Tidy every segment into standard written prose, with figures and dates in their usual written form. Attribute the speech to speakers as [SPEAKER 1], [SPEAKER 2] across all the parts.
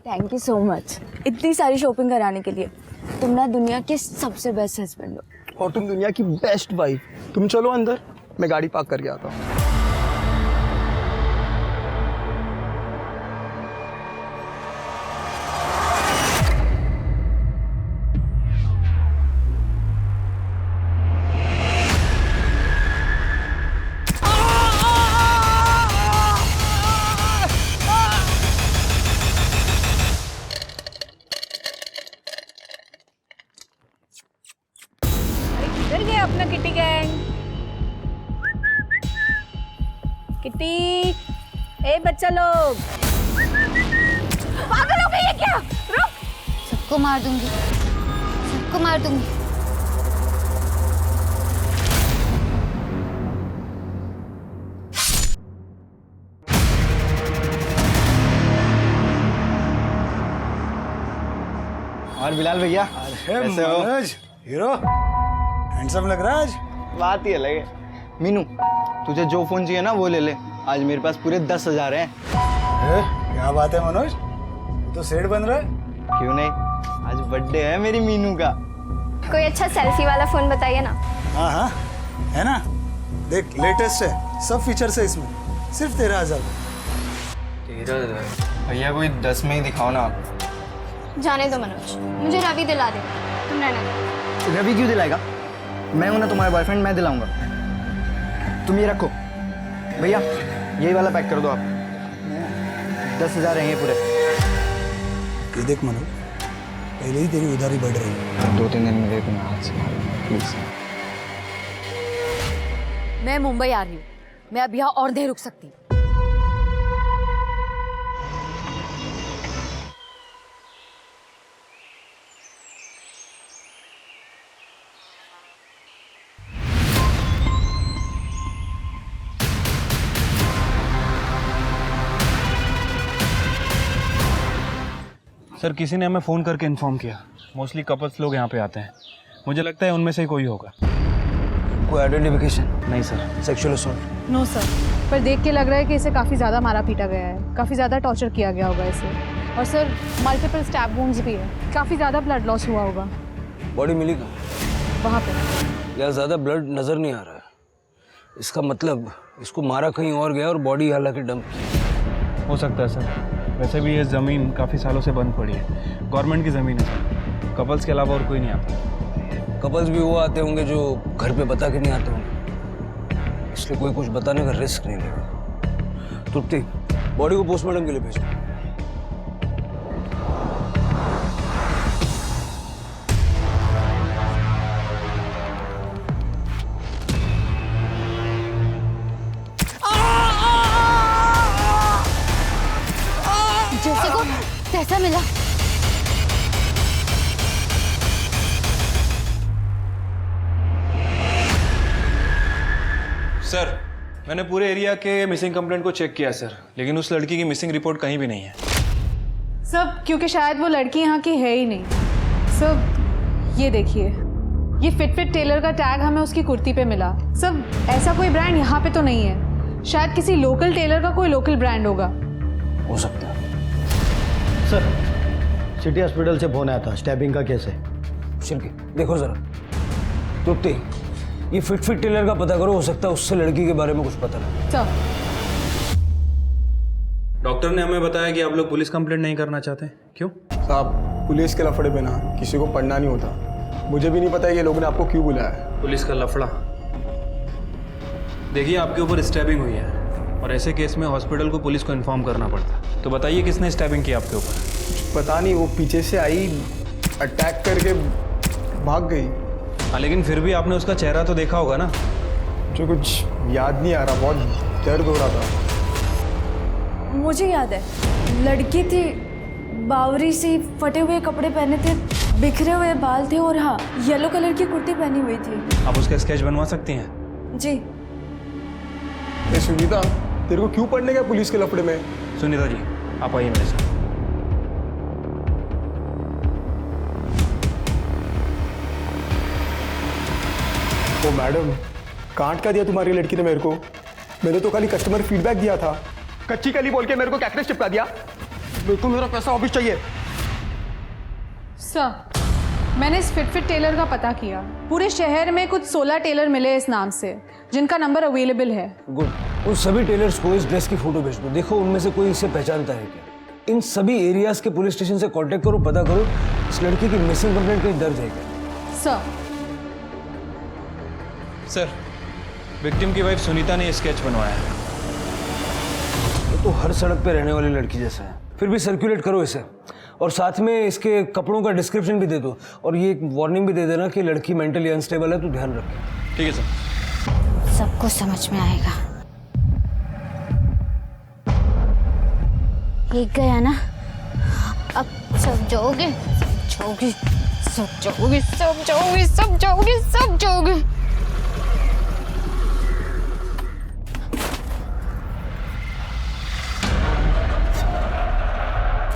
[SPEAKER 1] Thank you so much इतनी सारी shopping कराने के लिए। तुम ना दुनिया के सबसे बेस्ट हस्बैंड हो।
[SPEAKER 2] और तुम दुनिया की बेस्ट वाइफ। तुम चलो अंदर, मैं गाड़ी पार्क करके आता हूँ।
[SPEAKER 3] किधर गए अपना किटी गैंग? किटी, ए बच्चा लोग, पागल हो गई है क्या? रुक!
[SPEAKER 4] सबको मार दूंगी, सबको मार दूंगी।
[SPEAKER 2] और बिलाल भैया
[SPEAKER 5] कैसे हो? मनोज, हीरो हैंडसम लग रहा है आज।
[SPEAKER 2] बात ही अलग है। मीनू, तुझे जो फोन चाहिए ना वो ले ले। आज मेरे पास पूरे 10,000 हैं।
[SPEAKER 5] क्या बात है मनोज, तो सेठ बन रहा है।
[SPEAKER 2] क्यों नहीं, आज बर्थडे है मेरी मीनू का।
[SPEAKER 4] कोई अच्छा सेल्फी वाला फोन बताइए ना।
[SPEAKER 5] हाँ हाँ, है ना, देख लेटेस्ट है, सब फीचर्स है इसमें, सिर्फ 13,000।
[SPEAKER 2] भैया कोई 10 में ही दिखाओ ना आप।
[SPEAKER 4] जाने दो मनोज, मुझे रवि दिला दे, तुम रहने दो।
[SPEAKER 2] रवि क्यों दिलाएगा? मैं हूं ना तुम्हारा बॉयफ्रेंड, मैं दिलाऊंगा। तुम ये रखो भैया, यही वाला पैक कर दो आप। 10,000 हैं ये पूरे।
[SPEAKER 5] ये देख मनोज, पहले ही तेरी उधारी बढ़ रही है।
[SPEAKER 2] 2-3 दिन में दे दूंगा हाथ से, प्लीज।
[SPEAKER 3] मैं मुंबई आ रही हूँ, मैं अब यहाँ और नहीं रुक सकती।
[SPEAKER 6] सर किसी ने हमें फ़ोन करके इन्फॉर्म किया। मोस्टली कपल्स लोग यहाँ पे आते हैं। मुझे लगता है उनमें से ही कोई होगा।
[SPEAKER 2] कोई आइडेंटिफिकेशन?
[SPEAKER 6] नहीं sir.
[SPEAKER 2] Sexual assault?
[SPEAKER 7] No sir, पर देख के लग रहा है कि इसे काफ़ी ज़्यादा मारा पीटा गया है, काफ़ी ज़्यादा टॉर्चर किया गया होगा इसे। और सर मल्टीपल स्टैब वुंड्स भी है, काफ़ी ज़्यादा ब्लड लॉस हुआ होगा
[SPEAKER 8] बॉडी मिली कहाँ?
[SPEAKER 7] वहाँ पे।
[SPEAKER 8] यार ज़्यादा ब्लड नज़र नहीं आ रहा है। इसका मतलब इसको मारा कहीं और गया और बॉडी हालांकि डंप की।
[SPEAKER 6] हो सकता है सर। वैसे भी ये ज़मीन काफ़ी सालों से बंद पड़ी है, गवर्नमेंट की ज़मीन है सर। कपल्स के अलावा और कोई नहीं आता।
[SPEAKER 8] कपल्स भी वो आते होंगे जो घर पे बता के नहीं आते होंगे, इसलिए कोई कुछ बताने का रिस्क नहीं लेगा। तृप्ति, बॉडी को पोस्टमार्टम के लिए भेजो।
[SPEAKER 4] जैसे को तैसा मिला।
[SPEAKER 6] सर मैंने पूरे एरिया के मिसिंग कंप्लेंट को चेक किया सर, लेकिन उस लड़की की मिसिंग रिपोर्ट कहीं भी नहीं है।
[SPEAKER 7] सब क्योंकि शायद वो लड़की यहाँ की है ही नहीं। सब ये देखिए, ये फिट टेलर का टैग हमें उसकी कुर्ती पे मिला। सब ऐसा कोई ब्रांड यहाँ पे तो नहीं है, शायद किसी लोकल टेलर का कोई लोकल ब्रांड होगा।
[SPEAKER 8] हो सकता है।
[SPEAKER 9] सर सिटी हॉस्पिटल से फोन आया था, स्टैबिंग का केस है।
[SPEAKER 8] शिल्पी देखो जरा। तृप्ति, ये फिट टेलर का पता करो, हो सकता है उससे लड़की के बारे में कुछ पता लगे।
[SPEAKER 7] सर
[SPEAKER 6] डॉक्टर ने हमें बताया कि आप लोग पुलिस कंप्लेंट नहीं करना चाहते। क्यों?
[SPEAKER 2] साहब, पुलिस के लफड़े पे ना किसी को पढ़ना नहीं होता। मुझे भी नहीं पता है ये लोगों ने आपको क्यों बुलाया है।
[SPEAKER 6] पुलिस का लफड़ा? देखिए आपके ऊपर स्टैबिंग हुई है और ऐसे केस में हॉस्पिटल को पुलिस को इन्फॉर्म करना पड़ता है। तो बताइए किसने स्टैबिंग की आपके ऊपर?
[SPEAKER 2] पता नहीं, वो पीछे से आई, अटैक करके भाग गई।
[SPEAKER 6] हाँ लेकिन फिर भी आपने उसका चेहरा तो देखा होगा ना?
[SPEAKER 2] जो कुछ याद नहीं आ रहा, बहुत दर्द हो रहा था।
[SPEAKER 1] मुझे याद है, लड़की थी, बावरी सी, फटे हुए कपड़े पहने थे, बिखरे हुए बाल थे और हाँ येलो कलर की कुर्ती पहनी हुई थी।
[SPEAKER 6] आप उसका स्केच बनवा सकती हैं?
[SPEAKER 1] जी।
[SPEAKER 2] ए सुनीता, तेरे को क्यों पढ़ने गया पुलिस के लफड़े में?
[SPEAKER 6] सुनीता जी आप आइए मेरे साथ।
[SPEAKER 2] ओ मैडम, कांट क्या दिया तुम्हारी लड़की ने मेरे को? मैंने तो खाली कस्टमर फीडबैक दिया था। कच्ची कली बोल के मेरे को कैक्टस चिपका दिया। मेरे को मेरा पैसा वापस चाहिए।
[SPEAKER 7] सर, मैंने इस फिट टेलर का पता किया। पूरे शहर में कुछ 16 टेलर मिले इस नाम से, जिनका नंबर अवेलेबल है।
[SPEAKER 8] गुड। उन सभी टेलर्स को इस ड्रेस की फोटो भेज दो, देखो उनमें से कोई इसे पहचानता है क्या। इन सभी एरियाज के पुलिस स्टेशन से कांटेक्ट करो, पता करो इस लड़की की मिसिंग कंप्लेंट कहीं दर्ज है क्या।
[SPEAKER 7] सर,
[SPEAKER 6] सर, विक्टिम की वाइफ सुनीता ने स्केच बनवाया है।
[SPEAKER 8] ये तो हर सड़क पे रहने वाली लड़की जैसा है, फिर भी सर्कुलेट करो इसे, और साथ में इसके कपड़ों का डिस्क्रिप्शन भी दे दो, और ये एक वार्निंग भी दे देना कि लड़की मेंटली अनस्टेबल है, तो ध्यान रखें।
[SPEAKER 6] ठीक है सर।
[SPEAKER 4] सबको समझ में आएगा। एक गया ना, अब सब जाओगे, सब जाओगे, सब जाओगे, सब जाओगे, सब जाओगे, सब जाओगे।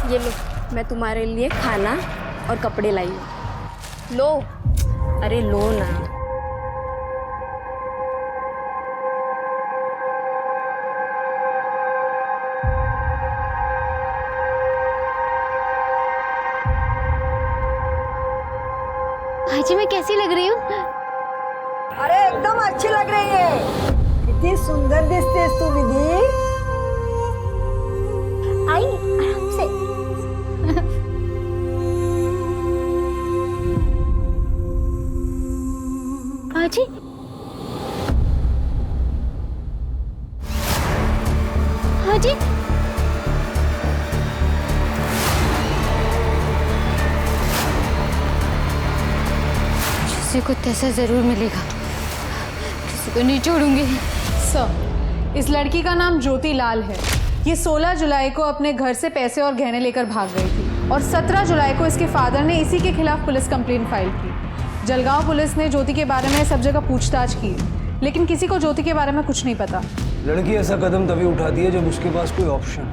[SPEAKER 1] ये लो, मैं तुम्हारे लिए खाना और कपड़े लाई हूँ। लो, अरे लो ना।
[SPEAKER 4] भाजी मैं कैसी लग रही हूँ?
[SPEAKER 10] अरे एकदम अच्छी लग रही है। कितनी सुंदर दिसतेस तू दीदी।
[SPEAKER 4] आई आराम से। भाजी भाजी किसी को तैसा जरूर मिलेगा, किसी को नहीं छोड़ूंगी।
[SPEAKER 7] सर, इस लड़की का नाम ज्योति लाल है। ये 16 जुलाई को अपने घर से पैसे और गहने लेकर भाग गई थी, और 17 जुलाई को इसके फादर ने इसी के खिलाफ पुलिस कंप्लेंट फाइल की। जलगांव पुलिस ने ज्योति के बारे में सब जगह पूछताछ की, लेकिन किसी को ज्योति के बारे में कुछ नहीं पता।
[SPEAKER 8] लड़की ऐसा कदम तभी उठाती है जब उसके पास कोई ऑप्शन,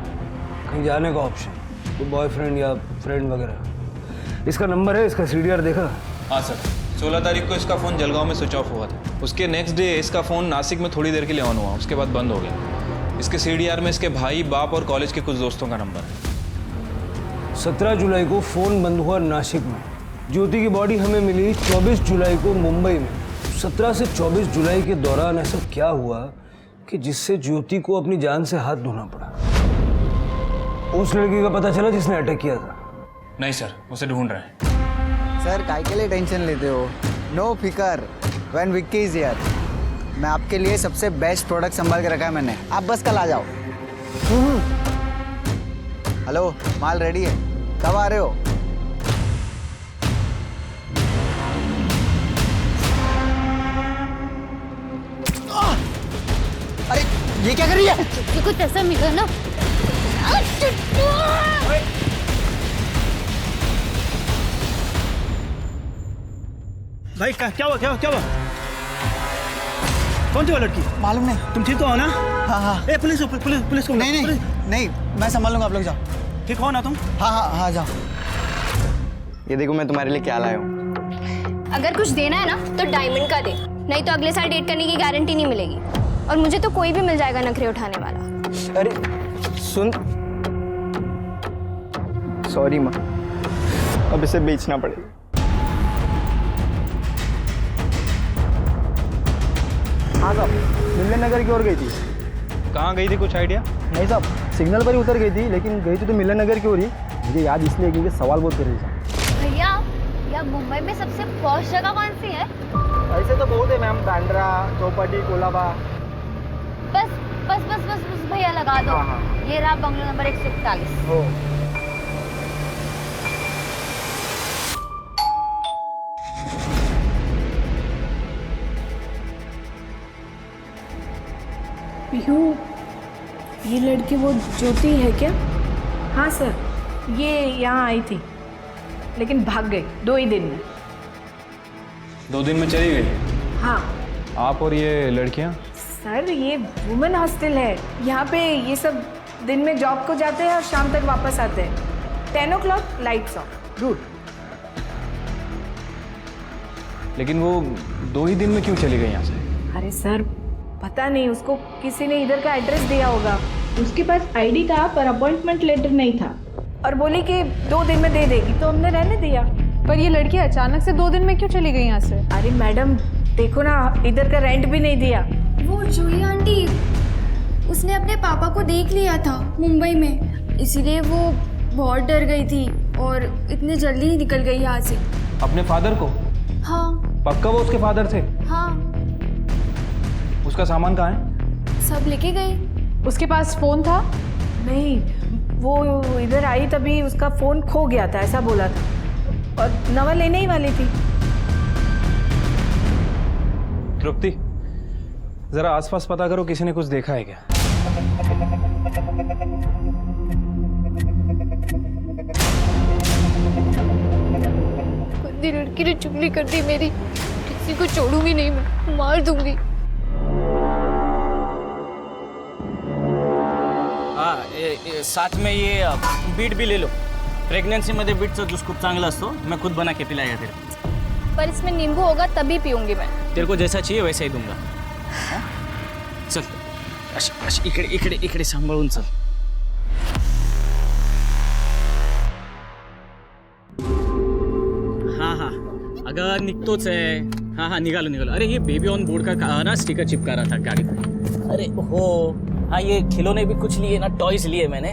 [SPEAKER 8] कहीं जाने का ऑप्शन, कोई बॉयफ्रेंड या फ्रेंड वगैरह। इसका नंबर है, इसका CDR देखा?
[SPEAKER 6] हाँ सर, 16 तारीख को इसका फ़ोन जलगांव में स्विच ऑफ हुआ था। उसके नेक्स्ट डे इसका फ़ोन नासिक में थोड़ी देर के लिए ऑन हुआ, उसके बाद बंद हो गया। इसके CDR में इसके भाई, बाप और कॉलेज के कुछ दोस्तों का नंबर है।
[SPEAKER 8] 17 जुलाई को फ़ोन बंद हुआ नासिक में। ज्योति की बॉडी हमें मिली 24 जुलाई को मुंबई में। 17 से 24 जुलाई के दौरान ऐसा क्या हुआ कि जिससे ज्योति को अपनी जान से हाथ धोना पड़ा? उस लड़की का पता चला जिसने अटैक किया था?
[SPEAKER 6] नहीं सर, उसे ढूंढ रहे हैं।
[SPEAKER 2] सर, काय के लिए टेंशन लेते हो? नो फिकर, व्हेन विक्की इज हियर। मैं आपके लिए सबसे बेस्ट प्रोडक्ट संभाल के रखा है मैंने, आप बस कल आ जाओ। हेलो, माल रेडी है, कब आ रहे हो? अरे ये क्या कर रही है?
[SPEAKER 4] ये कुछ ऐसा मिला ना।
[SPEAKER 9] भाई क्या हुआ, क्या हुआ? कौन थी वो लड़की?
[SPEAKER 2] मालूम नहीं।
[SPEAKER 9] तुम ठीक तो हो ना?
[SPEAKER 2] हाँ हाँ।
[SPEAKER 9] ए पुलिस को
[SPEAKER 2] नहीं, मैं संभाल लूंगा, आप लोग जाओ।
[SPEAKER 9] ठीक हो ना तुम?
[SPEAKER 2] हाँ, जाओ। ये देखो मैं तुम्हारे लिए क्या लाया हूँ।
[SPEAKER 4] अगर कुछ देना है ना तो डायमंड का दे, नहीं तो अगले साल डेट करने की गारंटी नहीं मिलेगी। और मुझे तो कोई भी मिल जाएगा नखरे उठाने वाला।
[SPEAKER 2] अरे सुन, सॉरी माँ, अब इसे बेचना पड़ेगा। हाँ साहब, मिलन नगर की ओर गई थी।
[SPEAKER 6] कहाँ गई थी, कुछ आइडिया?
[SPEAKER 9] नहीं साहब, सिग्नल पर ही उतर गई थी, लेकिन गई थी तो मिलन नगर की ओर ही। मुझे याद इसलिए क्योंकि सवाल बहुत कर रही थी।
[SPEAKER 3] भैया, या मुंबई में सबसे पॉश जगह कौन सी है?
[SPEAKER 2] ऐसे तो बहुत है मैम, बांद्रा, चौपाटी, कोलाबा।
[SPEAKER 3] बस बस बस बस बस भैया लगा दो। ये रहा बंगलो नंबर 141।
[SPEAKER 2] हो।
[SPEAKER 1] पीहू, ये लड़की वो ज्योति है क्या?
[SPEAKER 11] हाँ सर, ये यहाँ आई थी लेकिन भाग गई 2 ही दिन में।
[SPEAKER 6] 2 दिन में चली गई?
[SPEAKER 11] हाँ
[SPEAKER 6] आप और ये लड़कियाँ?
[SPEAKER 11] सर, ये वुमेन हॉस्टल है। यहाँ पे ये सब दिन में जॉब को जाते हैं और शाम तक वापस आते हैं। 10 o'clock लाइट्स ऑफ।
[SPEAKER 6] गुड। लेकिन वो 2 ही दिन में क्यों चली गई यहाँ से?
[SPEAKER 11] अरे सर, पता नहीं, उसको किसी ने इधर का एड्रेस दिया होगा। उसके पास आईडी था पर अपॉइंटमेंट लेटर नहीं था। और बोली कि 2 दिन में दे देगी, तो हमने रहने दिया।
[SPEAKER 7] पर ये लड़की अचानक से 2 दिन में क्यों चली गई यहाँ से?
[SPEAKER 11] अरे मैडम देखो ना, इधर का रेंट भी नहीं दिया।
[SPEAKER 1] वो जूही आंटी, उसने अपने पापा को देख लिया था मुंबई में, इसीलिए वो बहुत डर गई थी और इतने जल्दी ही निकल गई यहाँ से।
[SPEAKER 6] अपने फादर को?
[SPEAKER 1] हाँ।
[SPEAKER 6] पक्का वो उसके फादर थे?
[SPEAKER 1] हाँ।
[SPEAKER 6] उसका सामान कहाँ है?
[SPEAKER 1] सब लेके गए।
[SPEAKER 7] उसके पास फ़ोन था?
[SPEAKER 11] नहीं, वो इधर आई तभी उसका फ़ोन खो गया था, ऐसा बोला था, और नवा लेने ही वाली थी।
[SPEAKER 6] तृप्ति, जरा आसपास पता करो, किसी ने कुछ देखा है क्या?
[SPEAKER 4] गंदी लड़की ने चुगली कर दी मेरी, किसी को छोड़ूंगी नहीं, मैं मार दूंगी।
[SPEAKER 12] साथ में ये बीट भी ले लो, प्रेग्नेंसीमध्ये बीटचा ज्यूस खूप चांगला असतो, मैं खुद बना के पिलाएगा तेरे को।
[SPEAKER 4] पर इसमें नींबू होगा तभी पीऊंगी मैं।
[SPEAKER 12] तेरे को जैसा चाहिए वैसा ही दूंगा। हाँ? चल इकडे इकडे इकडे सांभाळून चल। हाँ हाँ अगं निघतोच आहे। हाँ हाँ निघालो निघालो। अरे ये बेबी ऑन बोर्ड का ना स्टिकर चिपका रहा था गाड़ी पे। अरे हो हाँ, ये खिलौने भी कुछ लिए ना, टॉयज लिए मैंने।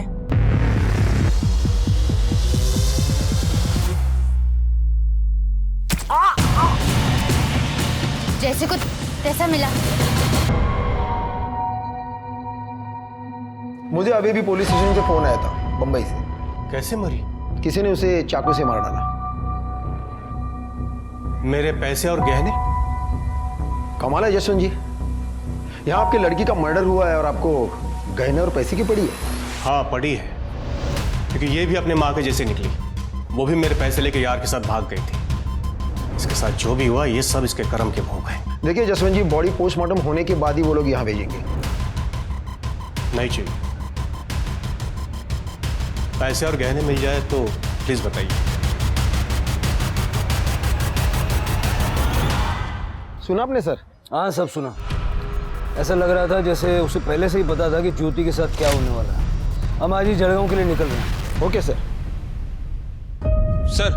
[SPEAKER 3] जैसे कुछ तैसा मिला।
[SPEAKER 9] मुझे अभी भी पुलिस स्टेशन से फोन आया था बम्बई से।
[SPEAKER 5] कैसे मरी?
[SPEAKER 9] किसी ने उसे चाकू से मार डाला।
[SPEAKER 5] मेरे पैसे और गहने?
[SPEAKER 9] कमाल है जसवंत जी, यहाँ आपकी लड़की का मर्डर हुआ है और आपको गहने और पैसे की पड़ी है।
[SPEAKER 5] हाँ पड़ी है, क्योंकि ये भी अपने माँ के जैसे निकली। वो भी मेरे पैसे लेके यार के साथ भाग गई थी। इसके साथ जो भी हुआ ये सब इसके कर्म के भोग हैं।
[SPEAKER 9] देखिए जसवंत जी, बॉडी पोस्टमार्टम होने के बाद ही वो लोग यहाँ भेजेंगे।
[SPEAKER 5] नहीं चाहिए। पैसे और गहने मिल जाए तो प्लीज बताइए।
[SPEAKER 9] सुना आपने सर?
[SPEAKER 8] हाँ सब सुना। ऐसा लग रहा था जैसे उसे पहले से ही पता था कि ज्योति के साथ क्या होने वाला है। हम आज ही जलगांव के लिए निकल रहे हैं।
[SPEAKER 9] Okay sir.
[SPEAKER 6] सर,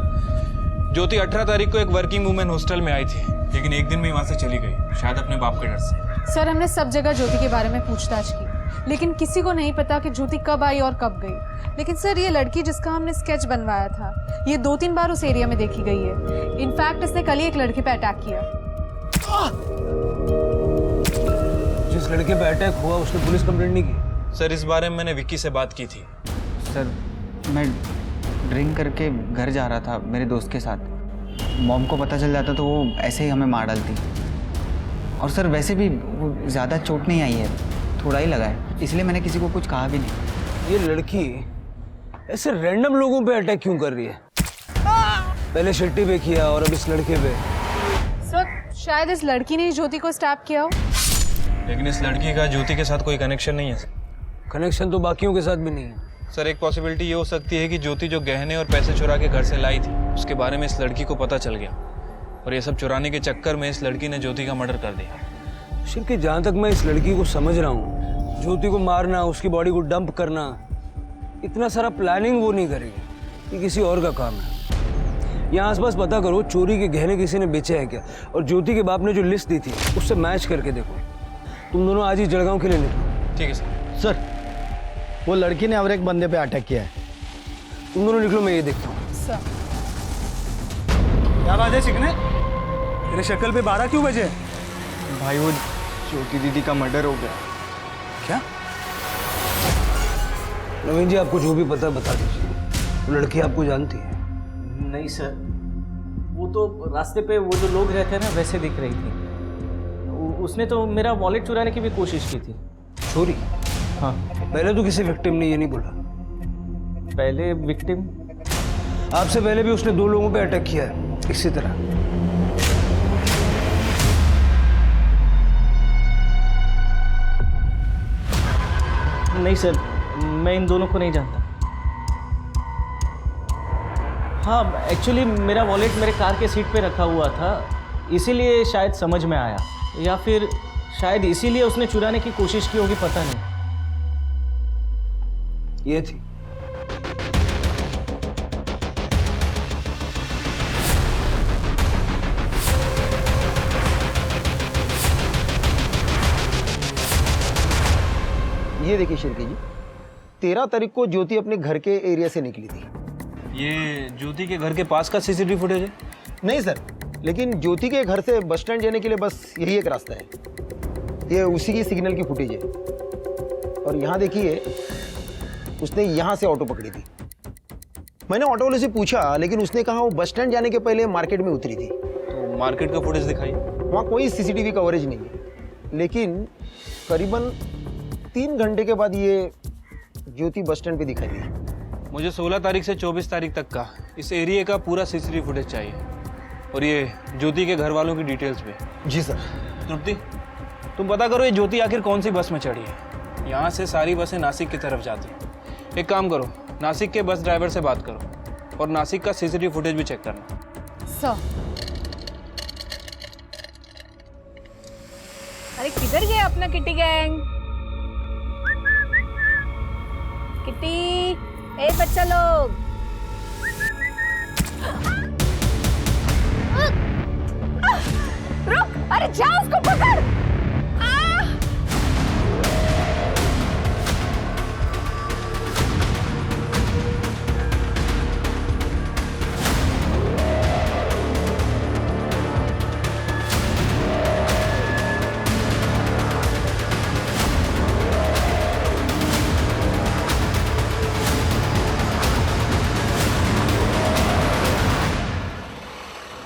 [SPEAKER 6] ज्योति 18 तारीख को एक वर्किंग वुमेन हॉस्टल में आई थी, लेकिन एक दिन में वहां से चली गई, शायद अपने बाप के डर से।
[SPEAKER 7] सर हमने सब जगह ज्योति के बारे में पूछताछ की, लेकिन किसी को नहीं पता कि ज्योति कब आई और कब गई। लेकिन सर ये लड़की जिसका हमने स्केच बनवाया था, ये 2-3 बार उस एरिया में देखी गई है। इनफैक्ट इसने कल ही एक लड़के पे अटैक किया।
[SPEAKER 8] जिस लड़के पे अटैक हुआ उसने पुलिस कंप्लेंट नहीं की?
[SPEAKER 6] सर इस बारे में मैंने विक्की से बात की थी।
[SPEAKER 2] सर मैं ड्रिंक करके घर जा रहा था मेरे दोस्त के साथ। मॉम को पता चल जाता तो वो ऐसे ही हमें मार डालती। और सर वैसे भी वो ज़्यादा चोट नहीं आई है, थोड़ा ही लगा है, इसलिए मैंने किसी को कुछ कहा भी नहीं।
[SPEAKER 8] ये लड़की ऐसे रैंडम लोगों पे अटैक क्यों कर रही है? पहले शिट्टी पे किया और अब इस लड़के पे।
[SPEAKER 7] सर शायद इस लड़की ने ही ज्योति को स्टैप किया हो।
[SPEAKER 6] लेकिन इस लड़की का ज्योति के साथ कोई कनेक्शन नहीं है सर।
[SPEAKER 8] कनेक्शन तो बाकियों के साथ भी नहीं है।
[SPEAKER 6] सर एक पॉसिबिलिटी ये हो सकती है कि ज्योति जो गहने और पैसे चुरा के घर से लाई थी, उसके बारे में इस लड़की को पता चल गया और ये सब चुराने के चक्कर में इस लड़की ने ज्योति का मर्डर कर दिया।
[SPEAKER 8] शिल्पी, जहाँ तक मैं इस लड़की को समझ रहा हूँ, ज्योति को मारना, उसकी बॉडी को डंप करना, इतना सारा प्लानिंग वो नहीं करेगी, ये किसी और का काम है। यहाँ आसपास पता करो चोरी के गहने किसी ने बेचे हैं क्या, और ज्योति के बाप ने जो लिस्ट दी थी उससे मैच करके देखो। तुम दोनों आज ही जलगांव के लिए निकलो।
[SPEAKER 6] ठीक है सर।
[SPEAKER 9] सर वो लड़की ने और एक बंदे पे अटैक किया है।
[SPEAKER 8] तुम दोनों निकलो, मैं ये देखता हूँ।
[SPEAKER 5] क्या बात है चिकने? तेरे शक्ल पे 12 क्यों बजे?
[SPEAKER 2] भाई वो ज्योति दीदी का मर्डर हो गया।
[SPEAKER 8] क्या? नवीन जी, आपको जो भी पता बता दीजिए। वो लड़की आपको जानती है?
[SPEAKER 12] नहीं सर, वो तो रास्ते पे वो जो लोग रहते हैं ना वैसे दिख रही थी। उसने तो मेरा वॉलेट चुराने की भी कोशिश की थी।
[SPEAKER 8] चोरी?
[SPEAKER 12] हाँ।
[SPEAKER 8] पहले तो किसी विक्टिम ने ये नहीं बोला।
[SPEAKER 12] पहले विक्टिम?
[SPEAKER 8] आपसे पहले भी उसने 2 लोगों पे अटैक किया है इसी तरह।
[SPEAKER 12] नहीं सर, मैं इन दोनों को नहीं जानता। हाँ एक्चुअली मेरा वॉलेट मेरे कार के सीट पे रखा हुआ था, इसीलिए शायद समझ में आया, या फिर शायद इसीलिए उसने चुराने की कोशिश की होगी, पता नहीं।
[SPEAKER 8] ये थी
[SPEAKER 9] ये देखिए शिरके जी, 13 तारीख को ज्योति अपने घर के एरिया से निकली थी।
[SPEAKER 6] ये ज्योति के घर के पास का सीसीटीवी फुटेज है?
[SPEAKER 9] नहीं सर, लेकिन ज्योति के घर से बस स्टैंड जाने के लिए बस यही एक रास्ता है। ये उसी की सिग्नल की फुटेज है। और यहाँ देखिए, उसने यहाँ से ऑटो पकड़ी थी। मैंने ऑटो वाले से पूछा, लेकिन उसने कहा वो बस स्टैंड जाने के पहले मार्केट में उतरी थी।
[SPEAKER 6] तो मार्केट का फुटेज दिखाइए।
[SPEAKER 9] वहाँ कोई सीसीटीवी कवरेज नहीं है, लेकिन करीबन 3 घंटे के बाद ये ज्योति बस स्टैंड पे दिखाई दी।
[SPEAKER 6] मुझे 16 तारीख से 24 तारीख तक का इस एरिया का पूरा सीसीटीवी फुटेज चाहिए, और ये ज्योति के घर वालों की डिटेल्स पे।
[SPEAKER 9] जी सर।
[SPEAKER 6] तृप्ति, तुम पता करो ये ज्योति आखिर कौन सी बस में चढ़ी है। यहाँ से सारी बसें नासिक की तरफ जाती हैं। एक काम करो, नासिक के बस ड्राइवर से बात करो और नासिक का सीसीटीवी फुटेज भी चेक करना।
[SPEAKER 7] सर,
[SPEAKER 11] अरे किधर गया अपना किटी गैंग? किटी, ए बच्चा लोग, रुक! अरे जा उसको पकड़!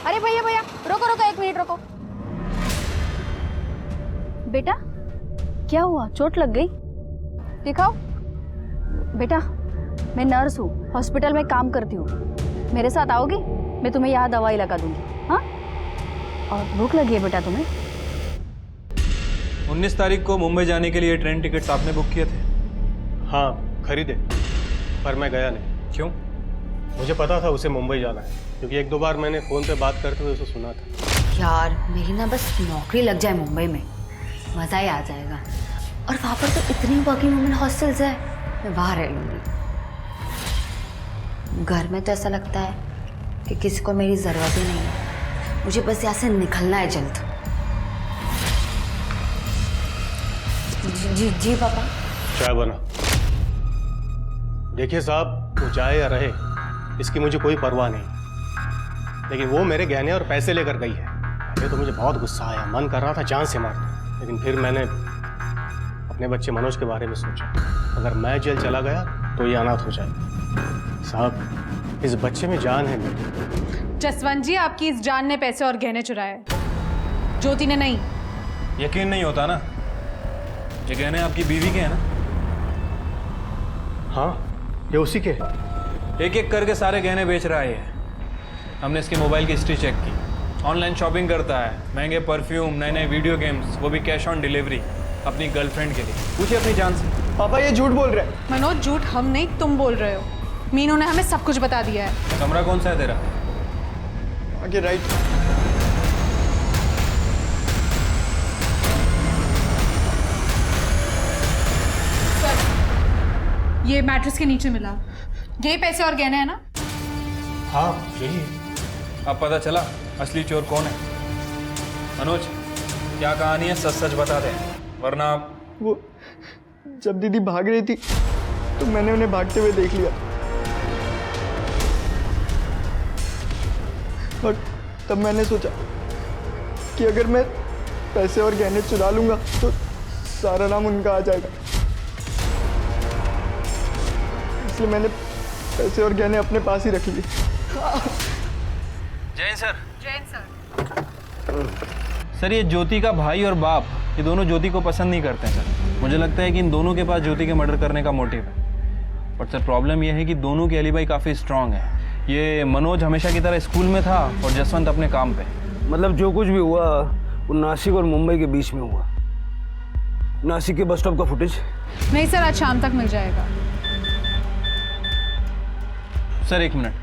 [SPEAKER 3] अरे भैया भैया, रोको रोको, 1 मिनट रोको। बेटा क्या हुआ, चोट लग गई? दिखाओ। बेटा मैं नर्स हूँ, हॉस्पिटल में काम करती हूँ, मेरे साथ आओगी? मैं तुम्हें यहाँ दवाई लगा दूंगी। हाँ, और भूख लगी है बेटा तुम्हें?
[SPEAKER 6] 19 तारीख को मुंबई जाने के लिए ट्रेन टिकट्स आपने बुक किए थे?
[SPEAKER 5] हाँ खरीदे, पर मैं गया नहीं।
[SPEAKER 6] क्यों?
[SPEAKER 5] मुझे पता था उसे मुंबई जाना है, क्योंकि 1-2 बार मैंने फ़ोन पे बात करते हुए उसे सुना था।
[SPEAKER 3] यार मेरी ना बस नौकरी लग जाए मुंबई में, मज़ा ही आ जाएगा। और वहाँ पर तो इतनी वर्किंग वुमेन हॉस्टल्स है, मैं वहाँ रह लूँगी। घर में तो ऐसा लगता है कि किसी को मेरी ज़रूरत ही नहीं है। मुझे बस यहाँ से निकलना है जल्द। जी जी पापा।
[SPEAKER 5] चाय बना। देखिए साहब, वो जाए या रहे इसकी मुझे कोई परवाह नहीं, लेकिन वो मेरे गहने और पैसे लेकर गई है। ये तो मुझे बहुत गुस्सा आया, मन कर रहा था जान से मार दूं, लेकिन फिर मैंने अपने बच्चे मनोज के बारे में सोचा। अगर मैं जेल चला गया तो ये अनाथ हो जाए। साहब इस बच्चे में जान है मेरी।
[SPEAKER 7] जसवंत जी, आपकी इस जान ने पैसे और गहने चुराए, ज्योति ने नहीं।
[SPEAKER 6] यकीन नहीं होता ना, ये गहने आपकी बीवी के हैं ना?
[SPEAKER 5] हाँ ये उसी के।
[SPEAKER 6] एक एक करके सारे गहने बेच रहा है ये। हमने इसके मोबाइल की हिस्ट्री चेक की, ऑनलाइन शॉपिंग करता है, महंगे परफ्यूम, नए नए वीडियो गेम्स, वो भी कैश ऑन डिलीवरी अपनी गर्लफ्रेंड के लिए। पूछिए अपनी जान से।
[SPEAKER 9] पापा ये झूठ बोल रहे हैं।
[SPEAKER 7] मनोज, झूठ हम नहीं तुम बोल रहे हो। मीनू ने हमें सब कुछ बता दिया है।
[SPEAKER 6] कमरा कौन सा है तेरा?
[SPEAKER 9] आगे राइट।
[SPEAKER 7] ये मैट्रेस के नीचे मिला, ये पैसे और गहने है ना?
[SPEAKER 5] हाँ यही है।
[SPEAKER 6] अब पता चला असली चोर कौन है? मनोज क्या कहानी है, सच सच बता दे, वरना
[SPEAKER 13] वो जब दीदी भाग रही थी तो मैंने उन्हें भागते हुए देख लिया, और तब मैंने सोचा कि अगर मैं पैसे और गहने चुरा लूंगा तो सारा नाम उनका आ जाएगा, इसलिए मैंने पैसे और गहने अपने पास ही रख लिए।
[SPEAKER 6] Jain sir.
[SPEAKER 7] Jain sir.
[SPEAKER 6] Sir ये ज्योति का भाई और बाप, ये दोनों ज्योति को पसंद नहीं करते हैं सर। मुझे लगता है कि इन दोनों के पास ज्योति के मर्डर करने का मोटिव है, बट सर प्रॉब्लम ये है कि दोनों की एलिबाई काफ़ी स्ट्रांग है। ये मनोज हमेशा की तरह स्कूल में था और जसवंत अपने काम पे।
[SPEAKER 8] मतलब जो कुछ भी हुआ वो नासिक और मुंबई के बीच में हुआ। नासिक के बस स्टॉप का फुटेज?
[SPEAKER 7] नहीं सर, आज शाम तक मिल जाएगा।
[SPEAKER 6] Sir 1 minute.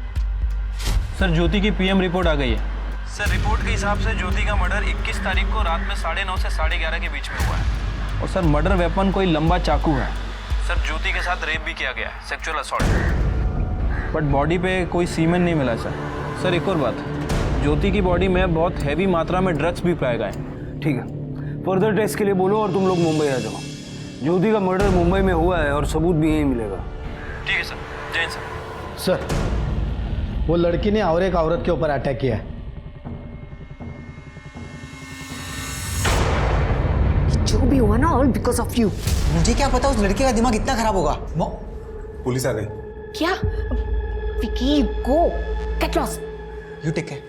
[SPEAKER 6] सर ज्योति की पीएम रिपोर्ट आ गई है। सर रिपोर्ट के हिसाब से ज्योति का मर्डर 21 तारीख को रात में 9:30 से 11:30 के बीच में हुआ है, और सर मर्डर वेपन कोई लंबा चाकू है। सर ज्योति के साथ रेप भी किया गया है, सेक्सुअल असॉल्ट, बट बॉडी पे कोई सीमेन नहीं मिला सर। सर एक और बात, ज्योति की बॉडी में बहुत हैवी मात्रा में ड्रग्स भी पाए गए।
[SPEAKER 8] ठीक है, फर्दर टेस्ट के लिए बोलो और तुम लोग मुंबई आ जाओ। ज्योति का मर्डर मुंबई में हुआ है और सबूत भी यहीं मिलेगा।
[SPEAKER 6] ठीक है सर, जय सर।
[SPEAKER 5] सर, वो लड़की ने और एक औरत के ऊपर अटैक किया है।
[SPEAKER 10] जो भी हुआ ना ऑल बिकॉज ऑफ यू।
[SPEAKER 2] मुझे क्या पता उस लड़के का दिमाग इतना खराब होगा।
[SPEAKER 13] पुलिस आ गई।
[SPEAKER 10] क्या Vicky go get lost.
[SPEAKER 2] You take care.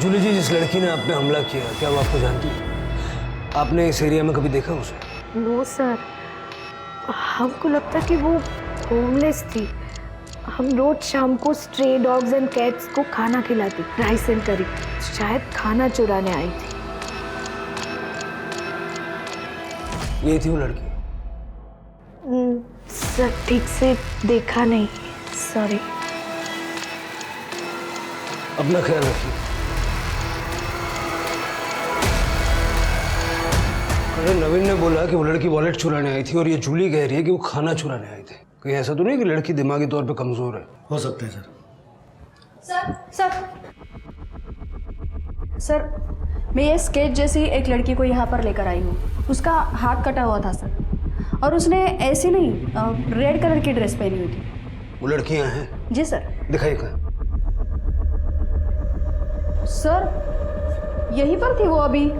[SPEAKER 8] Julie ji, जिस लड़की ने आप पे हमला किया, क्या वो आपको जानती है? आपने इस एरिया में कभी देखा उसे?
[SPEAKER 11] नो सर, हमको लगता कि वो होमलेस थी। हम रोज शाम को स्ट्रे डॉग्स एंड कैट्स को खाना खिलाती, राइस एंड करी। शायद खाना चुराने आई थी।
[SPEAKER 8] ये थी वो लड़की?
[SPEAKER 11] सर ठीक से देखा नहीं, सॉरी।
[SPEAKER 8] अपना ख्याल रखिए। अरे नवीन ने बोला कि वो लड़की वॉलेट चुराने आई थी और ये जूली कह रही है कि वो खाना चुराने आए थे। कहीं ऐसा तो नहीं कि लड़की दिमागी तौर पे कमजोर है?
[SPEAKER 5] हो सकता है सर।
[SPEAKER 3] सर, मैं ये स्केच जैसी एक लड़की को यहाँ पर लेकर आई हूँ। उसका हाथ कटा हुआ था सर, और उसने ऐसी नहीं रेड कलर की ड्रेस पहनी हुई थी।
[SPEAKER 8] वो लड़कियां हैं?
[SPEAKER 3] जी सर।
[SPEAKER 8] दिखाइए कहाँ?
[SPEAKER 3] सर, यहीं पर थी वो। अभी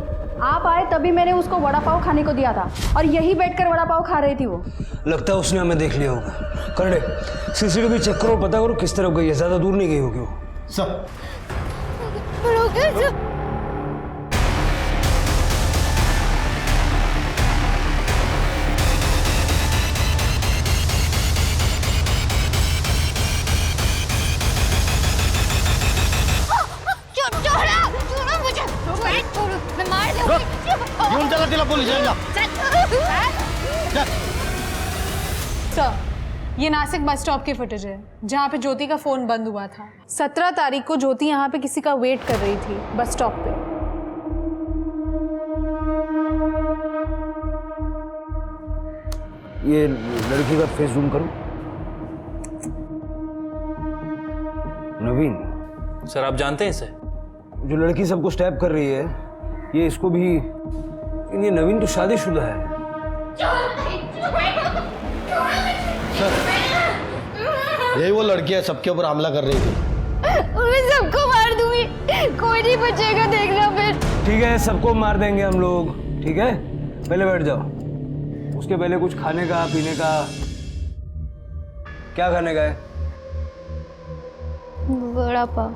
[SPEAKER 3] आप आए तभी मैंने उसको वड़ा पाव खाने को दिया था, और यहीं बैठकर वड़ा पाव खा रही थी वो।
[SPEAKER 8] लगता है उसने हमें देख लिया होगा। करने सीसीटीवी चेक करो, पता करो किस तरफ गई है। ज्यादा दूर नहीं गई होगी वो।
[SPEAKER 5] सर,
[SPEAKER 7] सर, ये नासिक बस स्टॉप की फुटेज है जहाँ पे ज्योति का फोन बंद हुआ था। 17 तारीख को ज्योति यहाँ पे किसी का वेट कर रही थी बस स्टॉप पे।
[SPEAKER 8] ये लड़की का फेस जूम करो। नवीन
[SPEAKER 6] सर, आप जानते हैं इसे?
[SPEAKER 8] जो लड़की सबको स्टैप कर रही है, ये इसको भी। ये नवीन तो शादीशुदा है।
[SPEAKER 5] यही वो लड़की है सबके ऊपर हमला कर रही थी।
[SPEAKER 4] मैं सबको मार दूंगी, कोई नहीं बचेगा, देखना फिर।
[SPEAKER 8] ठीक है, सबको मार देंगे हम लोग। ठीक है, पहले बैठ जाओ। उसके पहले कुछ खाने का पीने का। क्या खाने का है?
[SPEAKER 4] वड़ा पाव।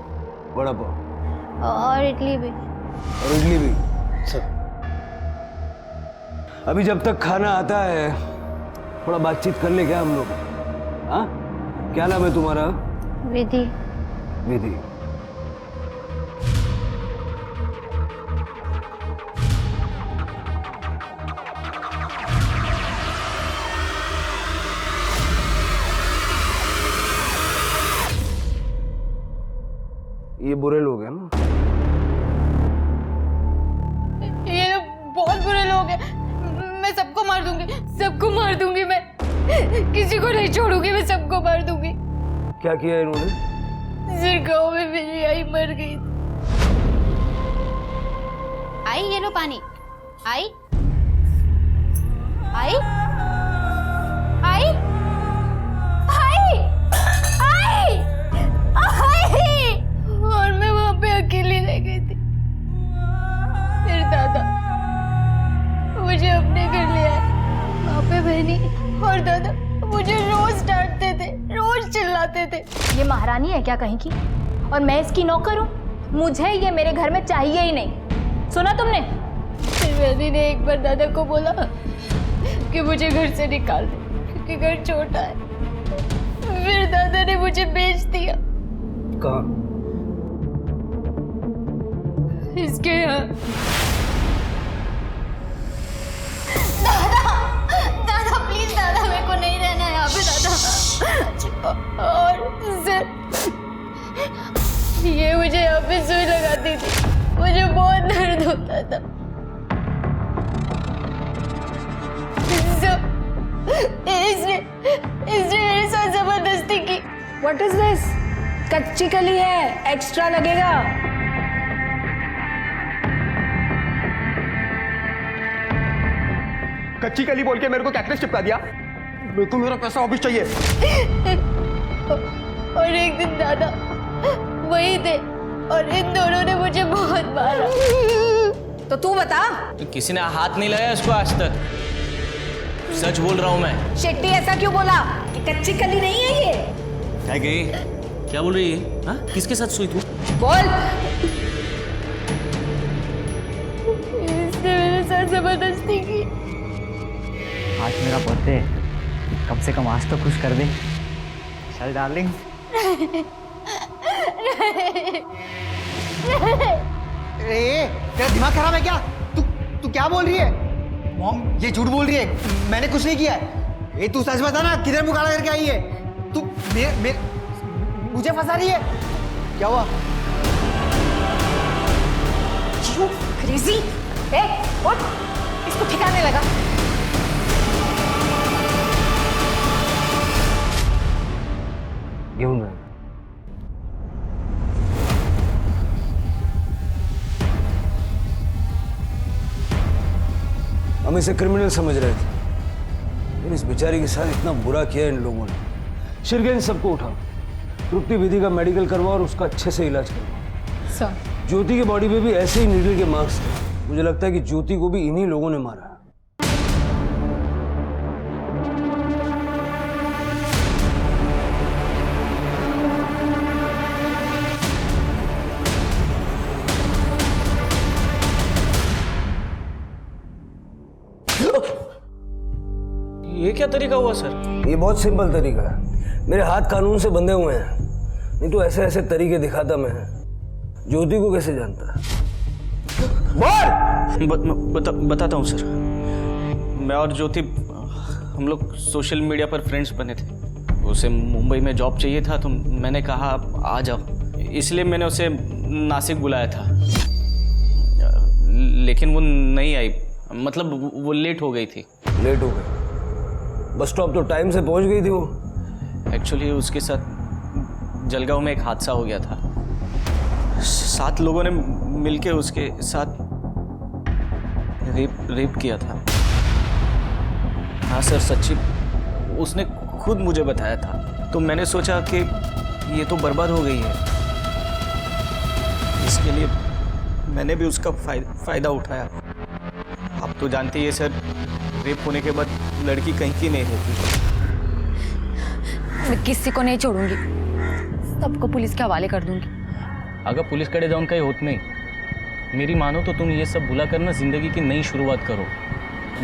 [SPEAKER 8] वड़ा पाव
[SPEAKER 4] और इडली भी।
[SPEAKER 8] और इडली भी।
[SPEAKER 5] सर,
[SPEAKER 8] अभी जब तक खाना आता है थोड़ा बातचीत कर ले क्या हम लोग? हाँ, क्या नाम है तुम्हारा?
[SPEAKER 4] विधि।
[SPEAKER 8] विधि। ये बुरे लोग हैं ना?
[SPEAKER 4] ये लोग बहुत बुरे लोग हैं। मैं सबको मार दूंगी, सबको मार दूंगी। मैं किसी को नहीं छोड़ूंगी, मैं सबको मार दूंगी।
[SPEAKER 8] क्या किया इन्होंने?
[SPEAKER 4] सिर गाँव में मेरी आई मर गई। आई, ये लो पानी। आई आई आई आई आई आई। और मैं वहां पे अकेली रह गई थी। फिर दादा मुझे अपने घर ले आए। वहाँ पे बहनी और दादा मुझे रोज डांटते थे, रोज चिल्लाते थे।
[SPEAKER 3] ये महारानी है क्या कहीं की? और मैं इसकी नौकर हूँ? मुझे ये मेरे घर में चाहिए ही नहीं। सुना तुमने?
[SPEAKER 4] फिर बहनी ने एक बार दादा को बोला कि मुझे घर से निकाल दे क्योंकि घर छोटा है। फिर दादा ने मुझे बेच दिया।
[SPEAKER 8] कहाँ?
[SPEAKER 4] इसके यहाँ। दादा, दादा प्लीज दादा, मेरे को नहीं रहना है यहाँ पे दादा। और सर, ये मुझे यहाँ पे सुई लगाती थी, मुझे बहुत दर्द होता था। इसने मेरे साथ जबरदस्ती की।
[SPEAKER 11] What is this? कच्ची कली है, एक्स्ट्रा लगेगा।
[SPEAKER 13] कच्ची कली बोल के मेरे को कैक्टस चिपका दिया। मेरे को मेरा पैसा वापस चाहिए।
[SPEAKER 4] और एक दिन दादा वही थे और इन दोनों ने मुझे बहुत मारा।
[SPEAKER 11] तो तू बता,
[SPEAKER 12] तो किसी ने हाथ नहीं लगाया उसको आज तक। सच बोल रहा हूँ मैं।
[SPEAKER 11] शेट्टी ऐसा क्यों बोला कि कच्ची कली नहीं है ये?
[SPEAKER 12] क्या गई? क्या बोल रही है? हाँ? किसके साथ सोई तू?
[SPEAKER 11] बोल।
[SPEAKER 4] इसने मेरे साथ जबरदस्ती की।
[SPEAKER 2] आज मेरा बर्थडे है, कम से कम आज तो खुश कर दे। चल डार्लिंग।
[SPEAKER 13] तेरा दिमाग खराब है क्या? तू क्या बोल रही है? मॉम ये झूठ बोल रही है, मैंने कुछ नहीं किया है। तू सच बता ना, किधर मुँह काला करके आई है? तू मुझे फंसा रही है? क्या हुआ?
[SPEAKER 11] क्रेजी? ए, उठ, इसको ठिकाने लगा।
[SPEAKER 8] घेऊन जा। हम इसे क्रिमिनल समझ रहे थे, लेकिन इस बेचारी के साथ इतना बुरा किया इन लोगों ने। शिरगेन सबको उठाओ, तृप्ति विधि का मेडिकल करवाओ और उसका अच्छे से इलाज करवाओ।
[SPEAKER 7] सर,
[SPEAKER 8] ज्योति के बॉडी पे भी ऐसे ही नीडल के मार्क्स थे। मुझे लगता है कि ज्योति को भी इन्हीं लोगों ने मारा।
[SPEAKER 12] ये क्या तरीका हुआ सर?
[SPEAKER 8] ये बहुत सिंपल तरीका है। मेरे हाथ कानून से बंधे हुए हैं, नहीं तो ऐसे ऐसे तरीके दिखाता मैं। ज्योति को कैसे जानता?
[SPEAKER 12] बताता हूँ सर। मैं और ज्योति हम लोग सोशल मीडिया पर फ्रेंड्स बने थे। उसे मुंबई में जॉब चाहिए था, तो मैंने कहा आ जाओ, इसलिए मैंने उसे नासिक बुलाया था। लेकिन वो नहीं आई, मतलब वो लेट हो गई थी।
[SPEAKER 8] लेट हो गई? बस स्टॉप तो टाइम से पहुंच गई थी वो।
[SPEAKER 12] एक्चुअली उसके साथ जलगांव में एक हादसा हो गया था। 7 लोगों ने मिलके उसके साथ रेप किया था। हाँ सर, सच्ची, उसने खुद मुझे बताया था। तो मैंने सोचा कि ये तो बर्बाद हो गई है, इसके लिए मैंने भी उसका फायदा उठाया। आप तो जानते ही है सर, रेप होने के बाद लड़की कहीं की नहीं रहती।
[SPEAKER 3] मैं किसी को नहीं छोड़ूंगी, सबको पुलिस के हवाले कर दूंगी।
[SPEAKER 12] अगर पुलिस कड़े जाऊन काही होत नहीं, मेरी मानो तो तुम ये सब भुला कर ना जिंदगी की नई शुरुआत करो।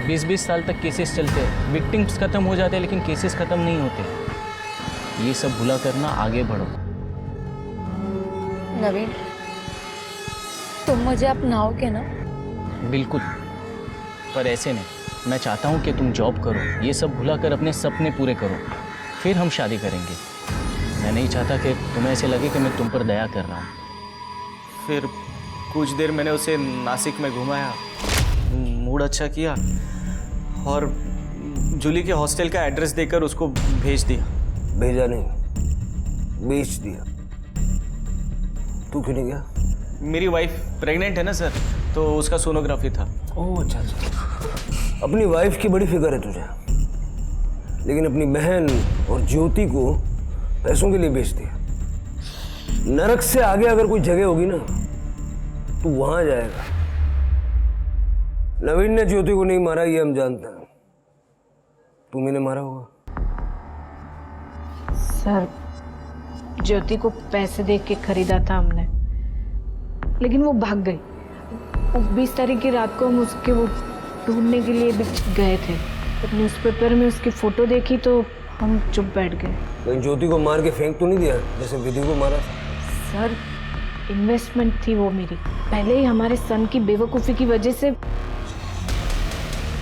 [SPEAKER 12] 20-20 साल तक केसेस चलते हैं, विक्टिम्स खत्म हो जाते हैं, लेकिन केसेस खत्म नहीं होते। ये सब भुला कर ना आगे बढ़ो।
[SPEAKER 1] नवीन, तुम मुझे अपनाओगे ना?
[SPEAKER 12] बिल्कुल, पर ऐसे नहीं। मैं चाहता हूँ कि तुम जॉब करो, ये सब भुला कर अपने सपने पूरे करो, फिर हम शादी करेंगे। मैं नहीं चाहता कि तुम्हें ऐसे लगे कि मैं तुम पर दया कर रहा हूँ। फिर कुछ देर मैंने उसे नासिक में घुमाया, मूड अच्छा किया और जूली के हॉस्टल का एड्रेस देकर उसको भेज दिया।
[SPEAKER 8] भेजा नहीं, बेच दिया। तू क्यों नहीं गया?
[SPEAKER 12] मेरी वाइफ प्रेग्नेंट है ना सर, तो उसका सोनोग्राफी था।
[SPEAKER 8] ओह अच्छा अच्छा। अपनी वाइफ की बड़ी फिक्र है तुझे, लेकिन अपनी बहन और ज्योति को पैसों के लिए बेच दिया। नरक से आगे अगर कोई जगह होगी ना, तो वहां जाएगा। नवीन ने ज्योति को नहीं मारा, ये हम जानते हैं। तुम्ही ने मारा होगा।
[SPEAKER 11] सर, ज्योति को पैसे दे के खरीदा था हमने, लेकिन वो भाग गई। 20 तारीख की रात को हम उसके वो ढूंढने के लिए भी गए थे। जब न्यूज़पेपर में उसकी फोटो देखी तो हम चुप बैठ गए।
[SPEAKER 8] लेकिन ज्योति को मार के फेंक तो नहीं दिया जैसे विधि को मारा था?
[SPEAKER 11] सर, इन्वेस्टमेंट थी वो मेरी। पहले ही हमारे सन की बेवकूफ़ी की वजह से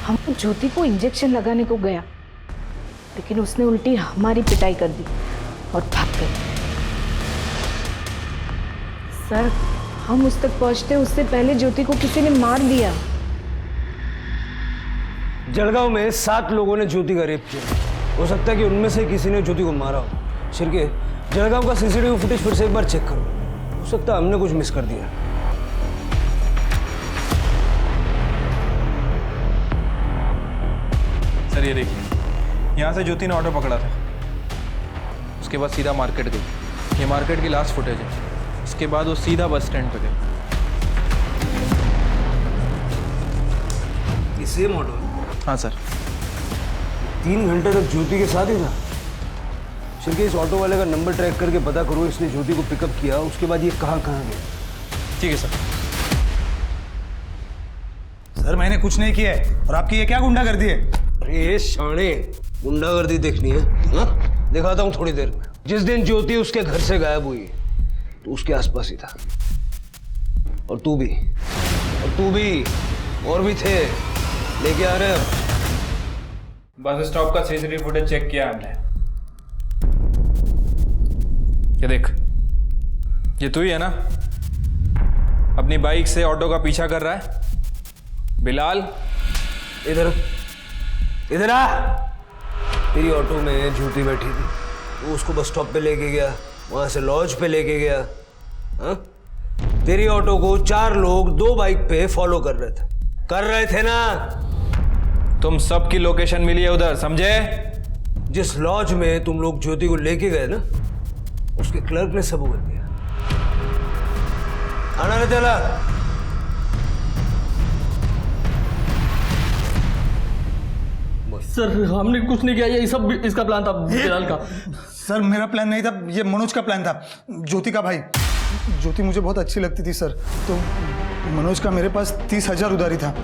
[SPEAKER 11] हम ज्योति को इंजेक्शन लगाने को गया, लेकिन उसने उल्टी हमारी पिटाई कर दी और भाग गई। सर, हम उस तक पहुंचते उससे पहले ज्योति को किसी ने मार दिया।
[SPEAKER 8] जलगांव में 7 लोगों ने ज्योति का रेप किया। हो सकता है कि उनमें से किसी ने ज्योति को मारा हो। शिर्के, जलगांव का सीसीटीवी फुटेज फिर से एक बार चेक करो। हो सकता है हमने कुछ मिस कर दिया।
[SPEAKER 6] सर ये देखिए, यहाँ से ज्योति ने ऑटो पकड़ा था, उसके बाद सीधा मार्केट गई। ये मार्केट की लास्ट फुटेज है। इसके बाद वो सीधा बस स्टैंड पे गई।
[SPEAKER 8] ये सेम ऑटो है?
[SPEAKER 6] हाँ सर।
[SPEAKER 8] 3 घंटे तक ज्योति के साथ ही था। शिर्के, इस ऑटो वाले का नंबर ट्रैक करके पता करो इसने ज्योति को पिकअप किया, उसके बाद ये कहाँ गया।
[SPEAKER 6] ठीक है सर।
[SPEAKER 14] सर मैंने कुछ नहीं किया है, और आपकी ये क्या गुंडागर्दी है?
[SPEAKER 8] अरे शाणे, गुंडागर्दी देखनी है हाँ? दिखाता हूँ थोड़ी देर में। जिस दिन ज्योति उसके घर से गायब हुई तो उसके आसपास ही था। और तू भी, और भी थे। लेके आ रहे हैं।
[SPEAKER 6] बस स्टॉप का सीसीटीवी फुटेज चेक किया हमने। ये देख, ये तू ही है ना अपनी बाइक से ऑटो का पीछा कर रहा है? बिलाल,
[SPEAKER 8] इधर आ। तेरी ऑटो में ज्योति बैठी थी, तो उसको बस स्टॉप पे लेके गया, वहां से लॉज पे लेके गया। हाँ? तेरी ऑटो को 4 लोग 2 बाइक पे फॉलो कर रहे थे ना?
[SPEAKER 6] तुम सबकी लोकेशन मिली है उधर, समझे?
[SPEAKER 8] जिस लॉज में तुम लोग ज्योति को लेके गए ना, उसके क्लर्क ने सबूत कर दिया। आना रे चला।
[SPEAKER 15] सर हमने कुछ नहीं किया, ये सब इसका प्लान था, बिलाल का।
[SPEAKER 14] सर मेरा प्लान नहीं था, ये मनोज का प्लान था, ज्योति का भाई। ज्योति मुझे बहुत अच्छी लगती थी सर, तो मनोज का मेरे पास 30,000 उधारी था।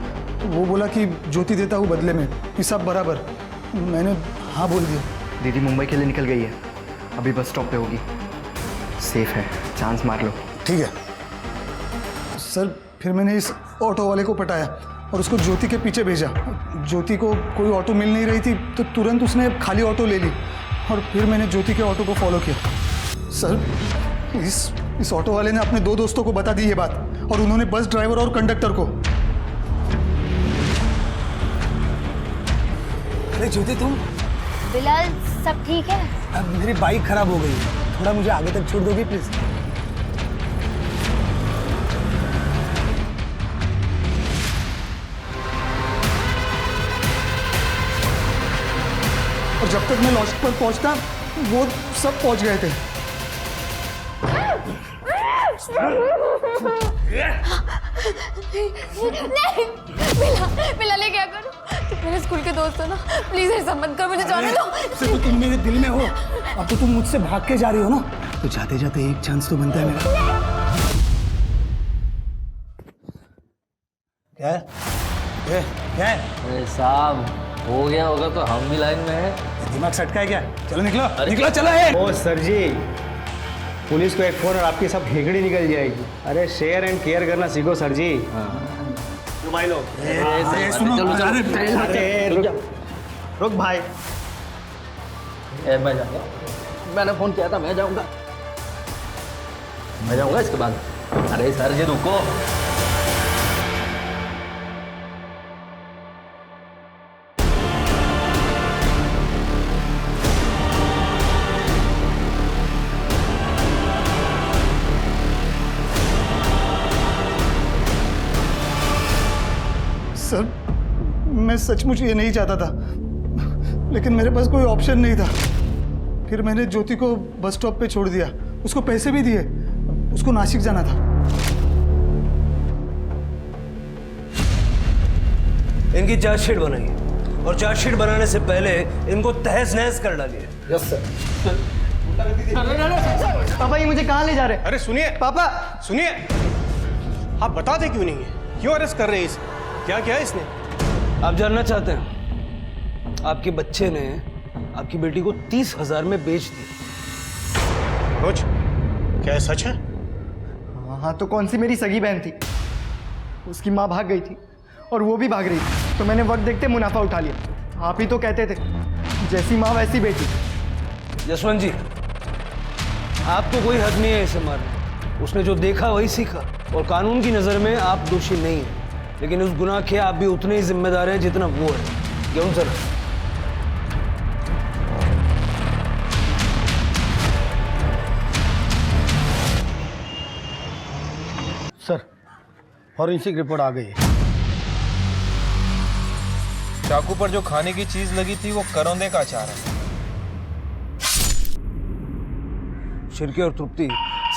[SPEAKER 14] वो बोला कि ज्योति देता हूँ बदले में, हिसाब बराबर। मैंने हाँ बोल दिया।
[SPEAKER 2] दीदी मुंबई के लिए निकल गई है, अभी बस स्टॉप पे होगी। सेफ है, चांस मार लो।
[SPEAKER 14] ठीक है सर। फिर मैंने इस ऑटो वाले को पटाया और उसको ज्योति के पीछे भेजा। ज्योति को कोई ऑटो मिल नहीं रही थी, तो तुरंत उसने खाली ऑटो ले ली और फिर मैंने ज्योति के ऑटो को फॉलो किया। सर इस ऑटो वाले ने अपने 2 दोस्तों को बता दी ये बात, और उन्होंने बस ड्राइवर और कंडक्टर को।
[SPEAKER 13] अरे ज्योति तुम?
[SPEAKER 4] बिलाल सब ठीक है?
[SPEAKER 13] अब मेरी बाइक खराब हो गई, थोड़ा मुझे आगे तक छोड़ दोगी प्लीज?
[SPEAKER 14] और जब तक मैं लॉज पर पहुंचता वो सब पहुंच गए थे।
[SPEAKER 4] नहीं बिलाल, ये क्या करूं? तुम मेरे स्कूल के दोस्त हो ना, प्लीज ऐसा मत कर, मुझे जाने दो।
[SPEAKER 14] तो तुम मेरे दिल में हो, अब तो तुम मुझसे भाग के जा रही हो ना, तो जाते जाते एक चांस तो बनता है मेरा। क्या है? क्या है?
[SPEAKER 15] अरे साहब हो गया होगा तो हम भी लाइन में हैं।
[SPEAKER 14] दिमाग सटका है क्या? चलो निकलो, निकलो, चलो। है
[SPEAKER 9] ओ सर जी, पुलिस को एक फोन और आपकी सब हेगड़ी निकल जाएगी। अरे शेयर एंड केयर करना सीखो सर जी। भाई लोग, रुक भाई।
[SPEAKER 15] मैं जाऊंगा, मैंने फोन किया था, मैं जाऊंगा इसके बाद। अरे सर जी रुको।
[SPEAKER 14] सर मैं सचमुच ये नहीं चाहता था, लेकिन मेरे पास कोई ऑप्शन नहीं था। फिर मैंने ज्योति को बस स्टॉप पे छोड़ दिया, उसको पैसे भी दिए, उसको नासिक जाना था।
[SPEAKER 8] इनकी चार्जशीट बनाइए, और चार्जशीट बनाने से पहले इनको तहस नहस कर डालिए।
[SPEAKER 13] Yes sir. पापा ये मुझे कहाँ ले जा रहे हैं?
[SPEAKER 5] अरे सुनिए
[SPEAKER 13] पापा,
[SPEAKER 5] सुनिए, आप बताते क्यों नहीं है? क्यों अरेस्ट कर रहे हैं इसे? क्या किया इसने?
[SPEAKER 8] आप जानना चाहते हैं? आपके बच्चे ने आपकी बेटी को 30,000 में बेच दिया।
[SPEAKER 5] रोज, क्या ये सच है?
[SPEAKER 13] हाँ तो कौन सी मेरी सगी बहन थी? उसकी माँ भाग गई थी और वो भी भाग रही थी, तो मैंने वक्त देखते मुनाफा उठा लिया। आप ही तो कहते थे जैसी माँ वैसी बेटी।
[SPEAKER 8] जसवंत जी, आपको कोई हक नहीं है इसे मारने। उसने जो देखा वही सीखा, और कानून की नज़र में आप दोषी नहीं हैं, लेकिन उस गुनाह के आप भी उतने ही जिम्मेदार हैं जितना वो है। घेऊन चला.
[SPEAKER 9] सर फॉरेंसिक रिपोर्ट आ गई है.
[SPEAKER 6] चाकू पर जो खाने की चीज लगी थी वो करौंदे का अचार है.
[SPEAKER 8] शिर्के और तृप्ति,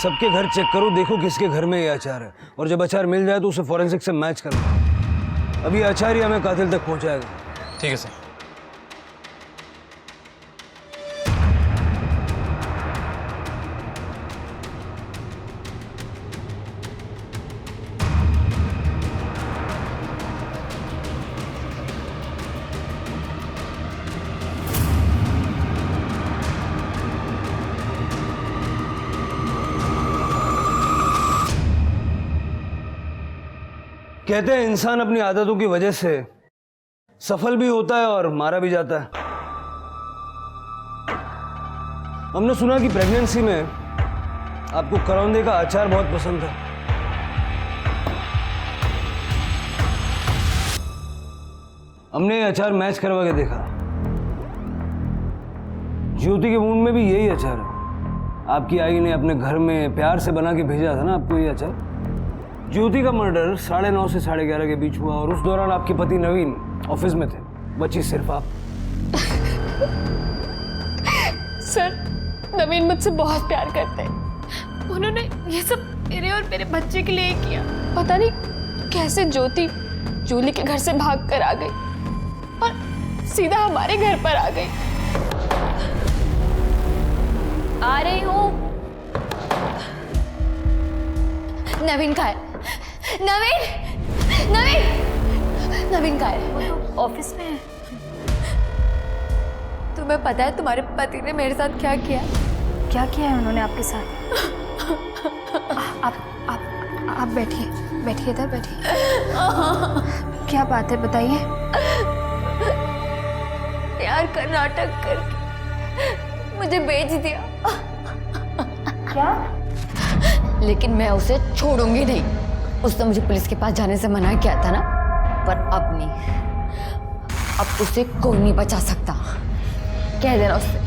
[SPEAKER 8] सबके घर चेक करो, देखो किसके घर में ये अचार है, और जब अचार मिल जाए तो उसे फॉरेंसिक से मैच करना. अभी अचार ही हमें कातिल तक पहुंचाएगा.
[SPEAKER 6] ठीक है सर.
[SPEAKER 8] कहते हैं इंसान अपनी आदतों की वजह से सफल भी होता है और मारा भी जाता है. हमने सुना कि प्रेगनेंसी में आपको करौंदे का अचार बहुत पसंद था. हमने ये अचार मैच करवा के देखा. ज्योति के मुंह में भी यही अचार है. आपकी आई ने अपने घर में प्यार से बना के भेजा था ना आपको ये अचार. ज्योति का मर्डर 9:30 से 11:30 के बीच हुआ और उस दौरान आपके पति नवीन ऑफिस में थे. बची सिर्फ आप.
[SPEAKER 4] सर, नवीन मुझसे बहुत प्यार करते हैं. उन्होंने ये सब मेरे और मेरे बच्चे के लिए किया. पता नहीं कैसे ज्योति जूली के घर से भाग कर आ गई और सीधा हमारे घर पर आ गई.
[SPEAKER 1] आ रही हूँ. नवीन कहाँ है? नवीन नवीन कहाँ है? ऑफिस में है. तुम्हें पता है तुम्हारे पति ने मेरे साथ क्या किया?
[SPEAKER 3] क्या किया है उन्होंने आपके साथ? आप बैठिए इधर बैठिए. क्या बात है बताइए.
[SPEAKER 1] प्यार का नाटक करके मुझे बेच दिया.
[SPEAKER 3] क्या?
[SPEAKER 1] लेकिन मैं उसे छोड़ूंगी नहीं. उसने मुझे पुलिस के पास जाने से मना किया था ना, पर अब नहीं. अब उसे कोई नहीं बचा सकता. कह देना उससे.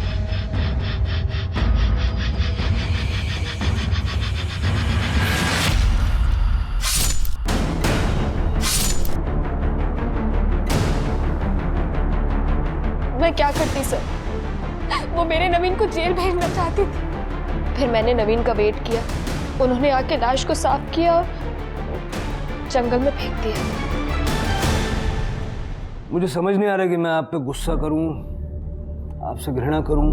[SPEAKER 4] मैं क्या करती सर? वो मेरे नवीन को जेल भेजना चाहती थी. फिर मैंने नवीन का वेट किया. उन्होंने आके लाश को साफ किया और जंगल में फेंक दिया.
[SPEAKER 8] मुझे समझ नहीं आ रहा कि मैं आप पे गुस्सा करूं, आपसे घृणा करूं.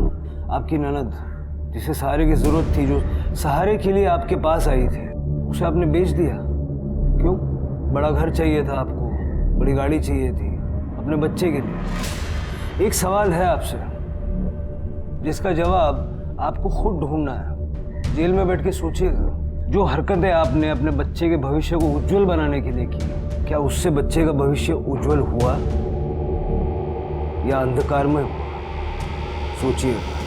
[SPEAKER 8] आपकी ननद जिसे सहारे की जरूरत थी, जो सहारे के लिए आपके पास आई थी, उसे आपने बेच दिया. क्यों? बड़ा घर चाहिए था आपको, बड़ी गाड़ी चाहिए थी अपने बच्चे के लिए. एक सवाल है आपसे जिसका जवाब आपको खुद ढूंढना है. जेल में बैठ के सोचिएगा, जो हरकतें आपने अपने बच्चे के भविष्य को उज्जवल बनाने के लिए की, क्या उससे बच्चे का भविष्य उज्जवल हुआ या अंधकार में हुआ? सोचिएगा.